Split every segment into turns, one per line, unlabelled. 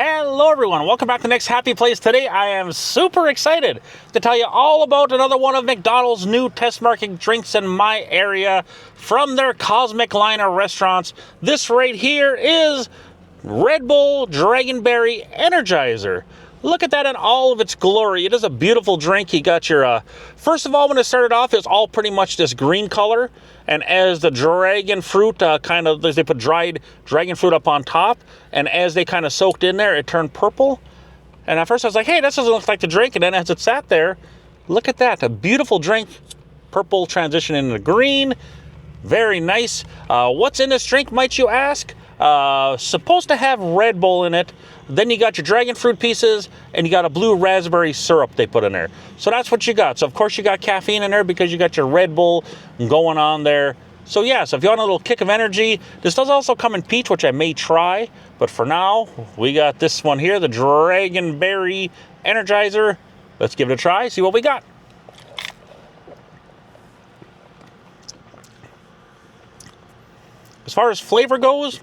Hello everyone, welcome back to the next happy place. Today I am super excited to tell you all about another one of McDonald's new test market drinks in my area from their Cosmic line of restaurants. This right here is Red Bull Dragonberry Energizer. Look at that in all of its glory. It is a beautiful drink. You got your, first of all, when it started off, it's all pretty much this green color. And as the dragon fruit they put dried dragon fruit up on top, and as they kind of soaked in there, it turned purple. And at first I was like, hey, this doesn't look like the drink. And then as it sat there, look at that, a beautiful drink. Purple transition into green. Very nice. What's in this drink, might you ask? Supposed to have Red Bull in it. Then you got your dragon fruit pieces, and you got a blue raspberry syrup they put in there. So that's what you got. So of course you got caffeine in there because you got your Red Bull going on there. So yeah, so if you want a little kick of energy, this does also come in peach, which I may try. But for now, we got this one here, the Dragonberry Energizer. Let's give it a try, see what we got. As far as flavor goes,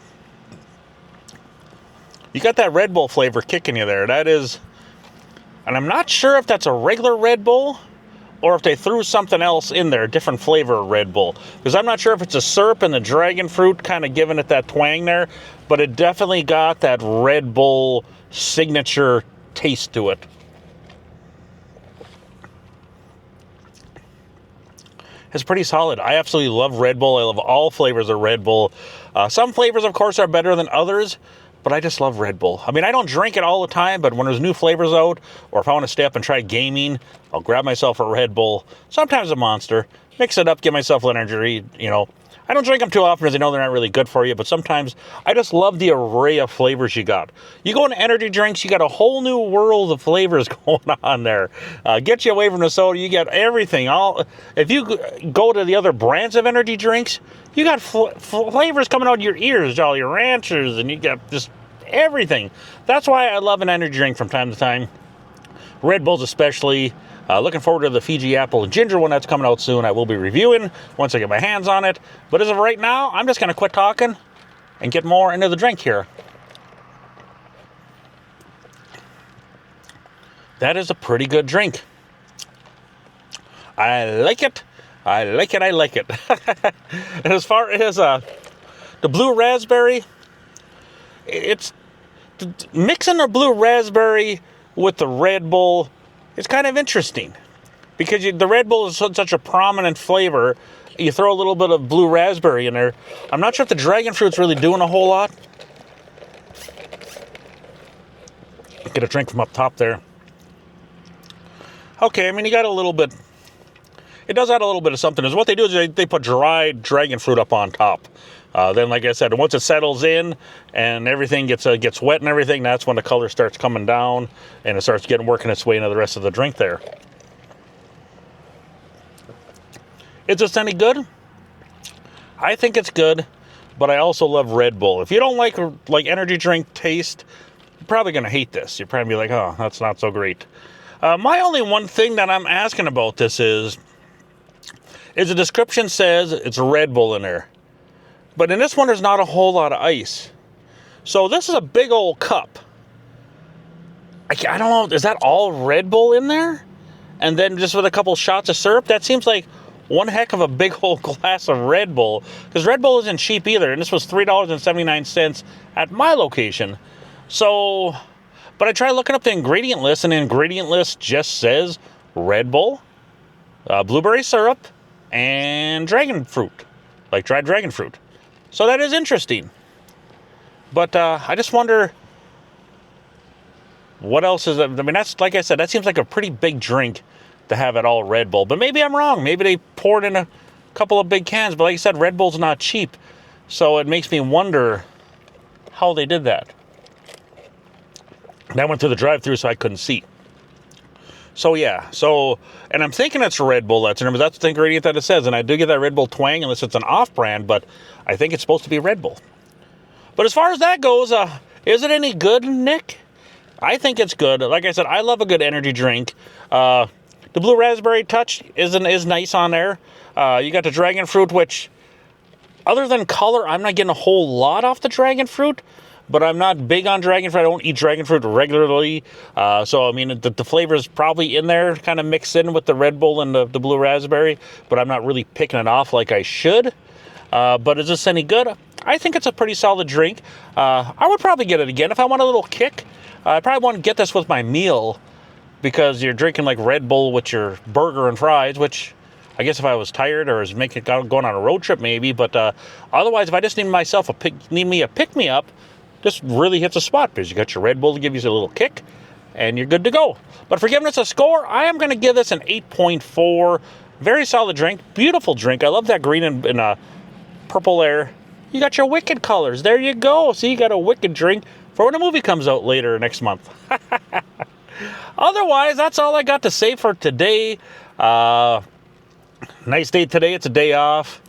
you got that Red Bull flavor kicking you there. That is, and I'm not sure if that's a regular Red Bull or if they threw something else in there, a different flavor of Red Bull. Because I'm not sure if it's a syrup and the dragon fruit kind of giving it that twang there, but it definitely got that Red Bull signature taste to it. It's pretty solid. I absolutely love Red Bull. I love all flavors of Red Bull. Some flavors, of course, are better than others, but I just love Red Bull. I mean, I don't drink it all the time, but when there's new flavors out, or if I want to stay up and try gaming, I'll grab myself a Red Bull, sometimes a Monster, mix it up, give myself energy, you know. I don't drink them too often because I know they're not really good for you, but sometimes I just love the array of flavors you got. You go into energy drinks, you got a whole new world of flavors going on there. Get you away from the soda, you get everything. If you go to the other brands of energy drinks, you got flavors coming out of your ears, Jolly Ranchers, and you got just everything. That's why I love an energy drink from time to time. Red Bulls especially. Looking forward to the Fiji Apple and Ginger one that's coming out soon. I will be reviewing once I get my hands on it. But as of right now, I'm just going to quit talking and get more into the drink here. That is a pretty good drink. I like it. I like it. I like it. And as far as the blue raspberry, it's mixing the blue raspberry with the Red Bull. It's kind of interesting because the Red Bull is such a prominent flavor. You throw a little bit of blue raspberry in there. I'm not sure if the dragon fruit's really doing a whole lot. Get a drink from up top there. Okay, I mean, you got a little bit. It does add a little bit of something. What they do is they put dried dragon fruit up on top. Then, like I said, once it settles in and everything gets wet and everything, that's when the color starts coming down and it starts working its way into the rest of the drink there. Is this any good? I think it's good, but I also love Red Bull. If you don't like energy drink taste, you're probably going to hate this. You're probably be like, oh, that's not so great. My only one thing that I'm asking about this is the description says it's Red Bull in there. But in this one, there's not a whole lot of ice. So this is a big old cup. I don't know, is that all Red Bull in there? And then just with a couple shots of syrup? That seems like one heck of a big old glass of Red Bull. Because Red Bull isn't cheap either. And this was $3.79 at my location. So, but I tried looking up the ingredient list. And the ingredient list just says Red Bull, blueberry syrup, and dragon fruit. Like dried dragon fruit. So that is interesting. But I just wonder what else is it? I mean, that's, like I said, that seems like a pretty big drink to have it all Red Bull. But maybe I'm wrong. Maybe they poured in a couple of big cans. But like I said, Red Bull's not cheap. So it makes me wonder how they did that. And I went through the drive-thru so I couldn't see. So yeah, and I'm thinking it's Red Bull that's in there, but that's the ingredient that it says. And I do get that Red Bull twang unless it's an off-brand, but I think it's supposed to be Red Bull. But as far as that goes, is it any good, Nick? I think it's good. Like I said, I love a good energy drink. The blue raspberry touch is nice on there. You got the dragon fruit, which, other than color, I'm not getting a whole lot off the dragon fruit. but I'm not big on dragon fruit. I don't eat dragon fruit regularly. So, I mean, the flavor is probably in there, kind of mixed in with the Red Bull and the blue raspberry, but I'm not really picking it off like I should. But is this any good? I think it's a pretty solid drink. I would probably get it again if I want a little kick. I probably want to get this with my meal because you're drinking like Red Bull with your burger and fries, which I guess if I was tired or was going on a road trip maybe. But otherwise, if I just need me a pick-me-up, this really hits a spot because you got your Red Bull to give you a little kick, and you're good to go. But for giving this a score, I am going to give this an 8.4. Very solid drink, beautiful drink. I love that green and purple there. You got your Wicked colors. There you go. See, you got a Wicked drink for when a movie comes out later next month. Otherwise, that's all I got to say for today. Nice day today. It's a day off.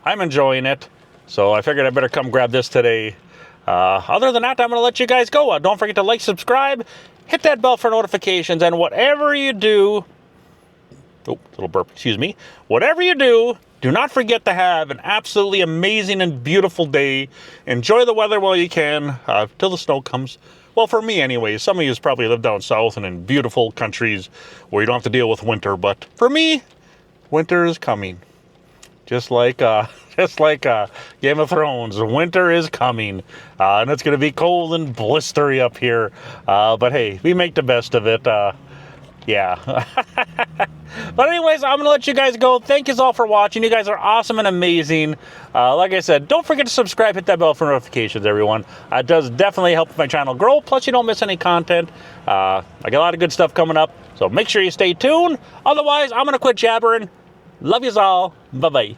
I'm enjoying it. So I figured I better come grab this today. Other than that, I'm going to let you guys go. Don't forget to like, subscribe, hit that bell for notifications, and whatever you do... Oh, little burp, excuse me. Whatever you do, do not forget to have an absolutely amazing and beautiful day. Enjoy the weather while you can, till the snow comes. Well, for me anyway. Some of you probably live down south and in beautiful countries where you don't have to deal with winter. But for me, winter is coming. Just like Game of Thrones, winter is coming. And it's going to be cold and blistery up here. But hey, we make the best of it. Yeah. But anyways, I'm going to let you guys go. Thank you all for watching. You guys are awesome and amazing. Like I said, don't forget to subscribe, hit that bell for notifications, everyone. It does definitely help my channel grow. Plus, you don't miss any content. I got a lot of good stuff coming up. So make sure you stay tuned. Otherwise, I'm going to quit jabbering. Love yous all. Bye-bye.